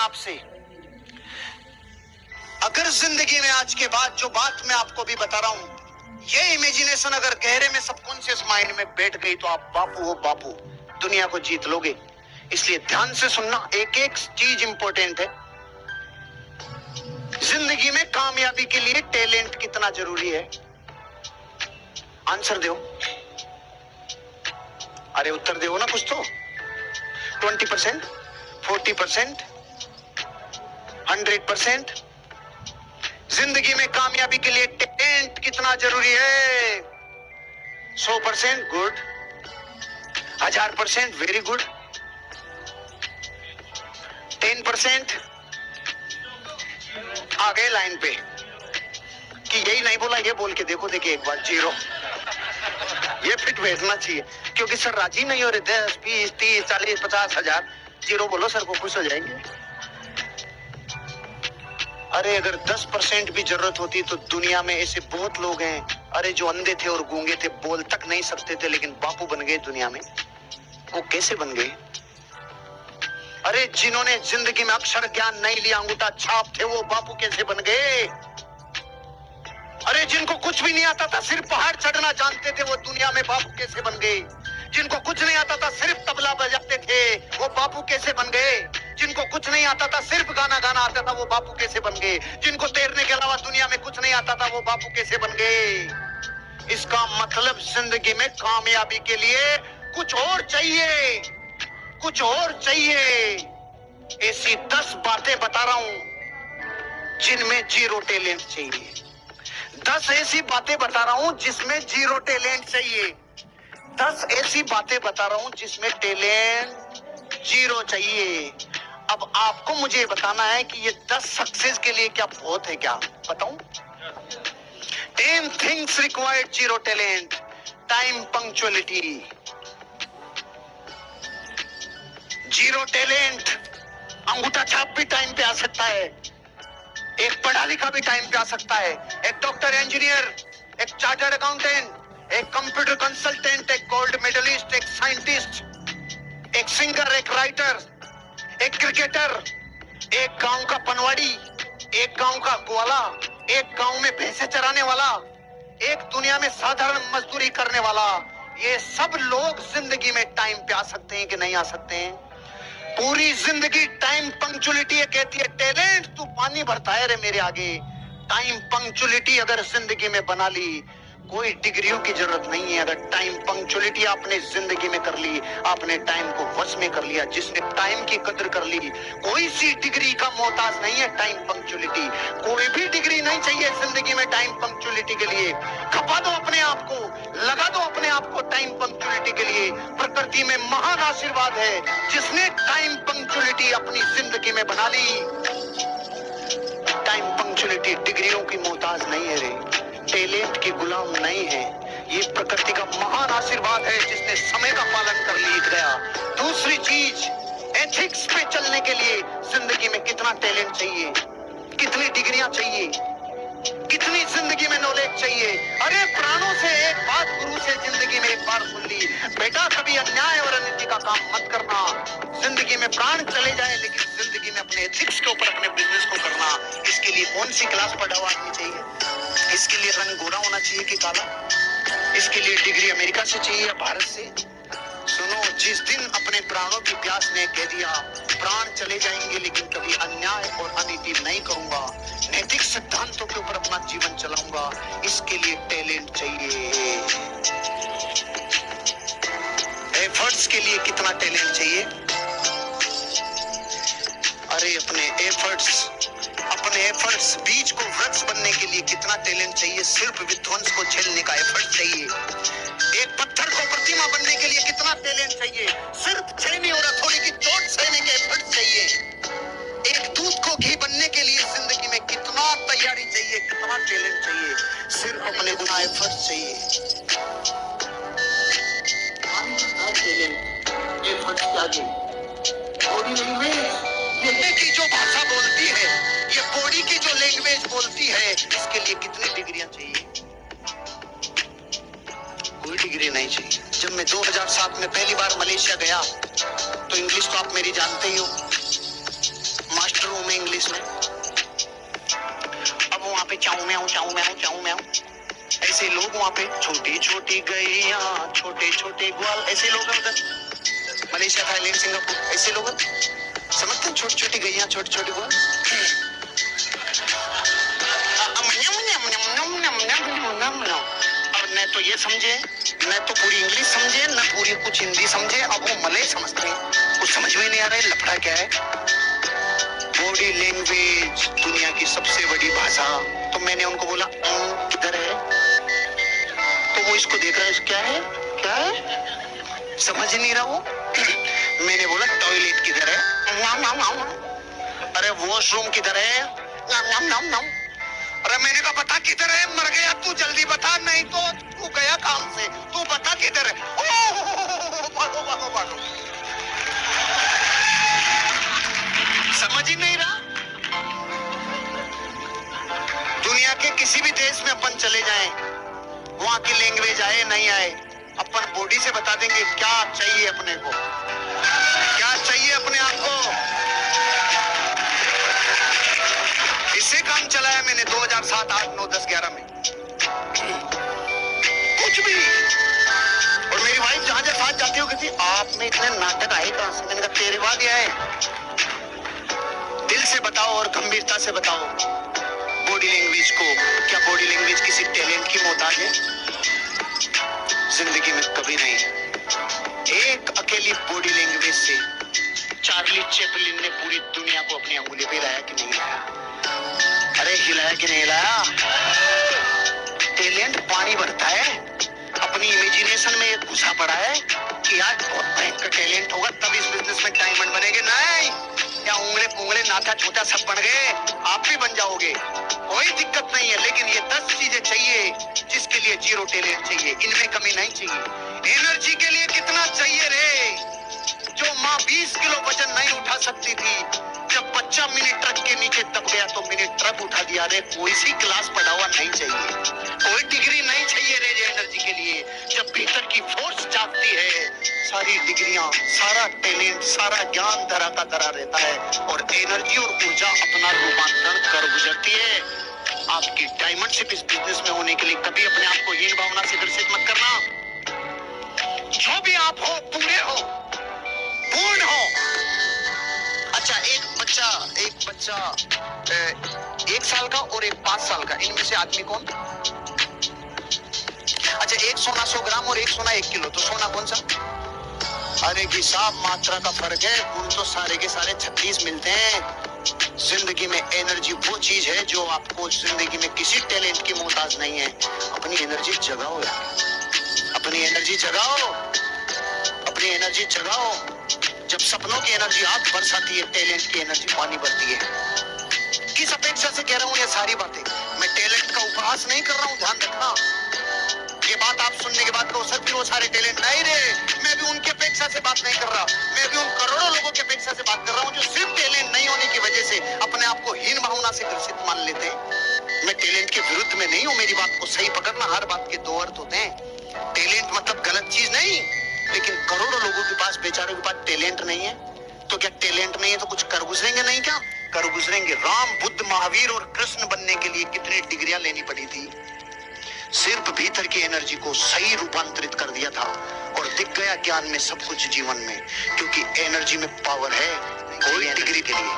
आपसे, अगर जिंदगी में आज के बाद जो बात मैं आपको भी बता रहा हूं, ये इमेजिनेशन अगर गहरे में सबकॉन्शियस माइंड में बैठ गई तो आप बापू हो बापू, दुनिया को जीत लोगे। इसलिए ध्यान से सुनना, एक एक चीज इंपॉर्टेंट है। जिंदगी में कामयाबी के लिए टैलेंट कितना जरूरी है? आंसर दो। अरे उत्तर दो ना कुछ तो। 20%, 40%, 100%? जिंदगी में कामयाबी के लिए टैलेंट कितना जरूरी है? 100% गुड, 1000% वेरी गुड, 10% आ गए लाइन पे कि यही नहीं बोला, ये बोल के देखो, देखिए एक बार 0। ये फिट बैठना चाहिए, क्योंकि सर राजी नहीं हो रहे। 10, 20, 30, 40, 50 हजार 0 बोलो, सर को खुश हो जाएंगे। अरे अगर 10% भी जरूरत होती तो दुनिया में ऐसे बहुत लोग हैं, अरे जो अंधे थे और गूंगे थे, बोल तक नहीं सकते थे, लेकिन बापू बन गए दुनिया में। वो कैसे बन गए? अरे जिन्होंने जिंदगी में अक्षर ज्ञान नहीं लिया, अंगूठा छाप थे, वो बापू कैसे बन गए? अरे जिनको कुछ भी नहीं आता था, सिर्फ पहाड़ चढ़ना जानते थे, वो दुनिया में बापू कैसे बन गए? जिनको कुछ नहीं आता था, सिर्फ तबला बजाते थे, वो बापू कैसे बन गए? जिनको कुछ नहीं आता था, सिर्फ गाना गाना आता था, वो बापू कैसे बन गए? जिनको तैरने के अलावा दुनिया में कुछ नहीं आता था, वो बापू कैसे बन गए? इसका मतलब जिंदगी में कामयाबी के लिए कुछ और चाहिए, कुछ और चाहिए। ऐसी 10 बातें बता रहा हूं जिनमें 0 टैलेंट चाहिए। 10 ऐसी बातें बता रहा हूं जिसमें 0 टैलेंट चाहिए। 10 ऐसी बातें बता रहा हूं जिसमें टैलेंट 0 चाहिए। अब आपको मुझे बताना है कि ये 10 सक्सेस के लिए क्या बहुत है? क्या बताऊं? 10 things required 0 talent. Time punctuality. 0 talent, अंगूठा छाप भी टाइम पे आ सकता है, एक पढ़ा लिखा भी टाइम पे आ सकता है, एक डॉक्टर, इंजीनियर, एक चार्टर्ड अकाउंटेंट, एक कंप्यूटर कंसल्टेंट, एक गोल्ड मेडलिस्ट, एक साइंटिस्ट, एक सिंगर, एक राइटर, एक क्रिकेटर, एक गांव का पनवाड़ी, एक गांव का ग्वाला, एक गांव में भैंसे चराने वाला, एक दुनिया में साधारण मजदूरी करने वाला। ये सब लोग जिंदगी में टाइम पे आ सकते हैं कि नहीं आ सकते हैं? पूरी जिंदगी टाइम पंक्चुअलिटी कहती है, टैलेंट तू पानी भरता है रे मेरे आगे। टाइम पंक्चुअलिटी अगर जिंदगी में बना ली, कोई डिग्रियों की जरूरत नहीं है। अगर टाइम पंक्चुअलिटी आपने जिंदगी में कर ली, आपने टाइम को वश में कर लिया। जिसने टाइम की कदर कर ली, कोई सी डिग्री का मोहताज नहीं है। टाइम पंक्चुअलिटी, कोई भी डिग्री नहीं चाहिए जिंदगी में टाइम पंक्चुअलिटी के लिए। खपा दो अपने आप को, लगा दो अपने आप को टाइम पंक्चुअलिटी के लिए। प्रकृति में महान आशीर्वाद है जिसने टाइम पंक्चुअलिटी अपनी जिंदगी में बना ली। टाइम पंक्चुअलिटी डिग्रियों की मोहताज नहीं है रे, टैलेंट की गुलाम नहीं है। ये प्रकृति का महान आशीर्वाद है जिसने समय का पालन कर लिया। दूसरी चीज, एथिक्स पे चलने के लिए जिंदगी में कितना टैलेंट चाहिए, कितनी डिग्रियां चाहिए, कितनी जिंदगी में नॉलेज चाहिए। अरे प्राणों से एक बात गुरु से जिंदगी में एक बार सुन ली, बेटा कभी अन्याय और अनिति का काम मत करना। जिंदगी में प्राण चले जाए लेकिन जिंदगी में अपने एथिक्स के ऊपर अपने बिजनेस को करना। इसके लिए कौन सी क्लास पढ़ा हुआ आदमी चाहिए? इसके लिए रंग गोरा होना चाहिए कि काला? इसके लिए डिग्री अमेरिका से चाहिए या भारत से? सुनो, जिस दिन अपने प्राणों की प्यास ने कह दिया प्राण चले जाएंगे लेकिन कभी अन्याय और अनीति नहीं करूंगा, नैतिक सिद्धांतों के ऊपर अपना जीवन चलाऊंगा, इसके लिए टैलेंट चाहिए। एफर्ट्स के लिए कितना टैलेंट चाहिए? अरे अपने एफर्ट्स बीज को वृक्ष बनने के लिए कितना टैलेंट चाहिए? सिर्फ विध्वंस को झेलने का एफर्ट चाहिए। एक पत्थर को प्रतिमा बनने के लिए कितना टैलेंट चाहिए? सिर्फ छेनी और हथौड़ी की चोट सहने के एफर्ट चाहिए। एक दूध को घी बनने के लिए जिंदगी में कितना तैयारी चाहिए, कितना टैलेंट चाहिए? सिर्फ अपने उतना एफर्ट चाहिए। एफर्ट क्या चाहिए? बॉडी लैंग्वेज, ये की जो भाषा बोलती है, ये बॉडी की जो लैंग्वेज बोलती है, इसके लिए कितनी डिग्रियां चाहिए? कोई डिग्री नहीं चाहिए। जब मैं 2007 में पहली बार मलेशिया गया तो इंग्लिश तो आप मेरी जानते ही हो, मास्टर पे चाऊ म्याऊ चाऊ म्याऊ चाऊ म्याऊ। ऐसे लोग वहां पे, छोटी छोटी गैया छोटे छोटे ग्वाल, ऐसे लोग हैं उधर मलेशिया, थाईलैंड, सिंगापुर, ऐसे लोग समझते हैं, छोटी छोटी गैया छोटे छोटे ग्वाल। और न तो ये समझे, न तो पूरी इंग्लिश समझे, न पूरी कुछ हिंदी समझे, अब वो मलय समझते हैं, कुछ समझ में नहीं आ रहा है लफड़ा क्या है। बॉडी लैंग्वेज दुनिया की सबसे बड़ी भाषा। तो मैंने उनको बोला किधर है, तो वो इसको देख रहा है, क्या है क्या है, समझ नहीं रहा वो। मैंने बोला टॉयलेट किधर है, अरे वॉशरूम किधर है, अरे मैंने कहा बता किधर है, मर गया तू, जल्दी बता, नहीं तो तू गया काम से, तू बता किधर है। भागो भागो भागो, समझ ही नहीं रहा। दुनिया के किसी भी देश में अपन चले जाएं, वहां की लैंग्वेज आए नहीं आए, अपन बॉडी से बता देंगे क्या चाहिए अपने को, क्या चाहिए अपने आप को। इससे काम चलाया मैंने 2007, 8, 9, 10, 11 में, कुछ भी। और मेरी वाइफ जहां जहां साथ जाती हो, कहती आप में इतने नाटक आए कहां से, मैंने कहा तेरे बाद आए। दिल से बताओ और गंभीरता से बताओ बॉडी लैंग्वेज को, क्या बॉडी लैंग्वेज किसी टैलेंट की मोहताज है? जिंदगी में कभी नहीं। एक अकेली बॉडी लैंग्वेज से चार्ली चैपलिन ने पूरी दुनिया को अपनी अंगुली पे हिलाया कि नहीं हिलाया? अरे हिलाया कि नहीं हिलाया? टैलेंट पानी भरता है, अपनी इमेजिनेशन में एक घुसा पड़ा है कि आज बहुत भयंकर टैलेंट होगा तब इस बिजनेस में डायमंड बनेंगे। नहीं, क्या उंगले पुंगले नाथा छोटा सब बन गए, आप भी बन जाओगे, कोई दिक्कत नहीं है। लेकिन ये 10 चीजें चाहिए जिसके लिए जीरो टैलेंट चाहिए, इनमें कमी नहीं चाहिए। एनर्जी के लिए कितना चाहिए रे? जो माँ 20 किलो वजन नहीं उठा सकती थी, जब बच्चा मिनी ट्रक के नीचे दब गया तो मिनी ट्रक उठा दिया रे। कोई सी क्लास पढ़ा हुआ नहीं चाहिए, कोई डिग्री नहीं चाहिए रे एनर्जी के लिए। जब भीतर की फोर्स जागती है, सारी डिग्रियां, सारा टैलेंट, सारा ज्ञान धरा का धरा रहता है और एनर्जी और ऊर्जा अपना रूपांतरण कर गुजरती है। आपकी डायमंडशिप इस बिजनेस में होने के लिए कभी अपने आप को हीन भावना से ग्रसित मत करना। जो भी आप हो, पूरे हो, पूर्ण हो। अच्छा, एक बच्चा 1 साल का और एक 5 साल का, इनमें से आदमी कौन? अच्छा, एक सोना 100 ग्राम और एक सोना 1 किलो, तो सोना कौन सा? अरे की साहब मात्रा का फर्क है, गुण तो सारे के सारे 36 मिलते हैं। जिंदगी में एनर्जी वो चीज है जो आपको जिंदगी में किसी टैलेंट की मोहताज नहीं है। अपनी एनर्जी जगाओ यार, अपनी एनर्जी जगाओ, अपनी एनर्जी जगाओ। जब सपनों की एनर्जी आग बरसाती है, टैलेंट की एनर्जी पानी भरती है। किस अपेक्षा से कह रहा हूँ ये सारी बातें? मैं टैलेंट का उपहास नहीं कर रहा हूँ, ध्यान रखना। ये बात आप सुनने के बाद कहो सर फिर वो सारे टैलेंट नहीं रे, मैं भी उनकी अपेक्षा से बात नहीं कर रहा। मैं भी उन करोड़ों लोगों की अपेक्षा से बात कर रहा हूँ जो सिर्फ टैलेंट नहीं होने की वजह से अपने आप को हीन भावना से ग्रसित मान लेते हैं। मैं टैलेंट के विरुद्ध में नहीं हूँ, मेरी बात को सही पकड़ना। हर बात के 2 अर्थ होते हैं। टैलेंट मतलब गलत चीज नहीं, लेकिन करोड़ों लोगों के पास, बेचारों के पास टैलेंट नहीं है। तो क्या टैलेंट नहीं है तो कुछ कर गुजरेंगे नहीं? क्या कर गुजरेंगे? राम, बुद्ध, महावीर और कृष्ण बनने के लिए कितनी डिग्रियां लेनी पड़ी थी? सिर्फ भीतर की एनर्जी को सही रूपांतरित कर दिया था और दिख गया ज्ञान में सब कुछ जीवन में, क्योंकि एनर्जी में पावर है, कोई डिग्री के लिए।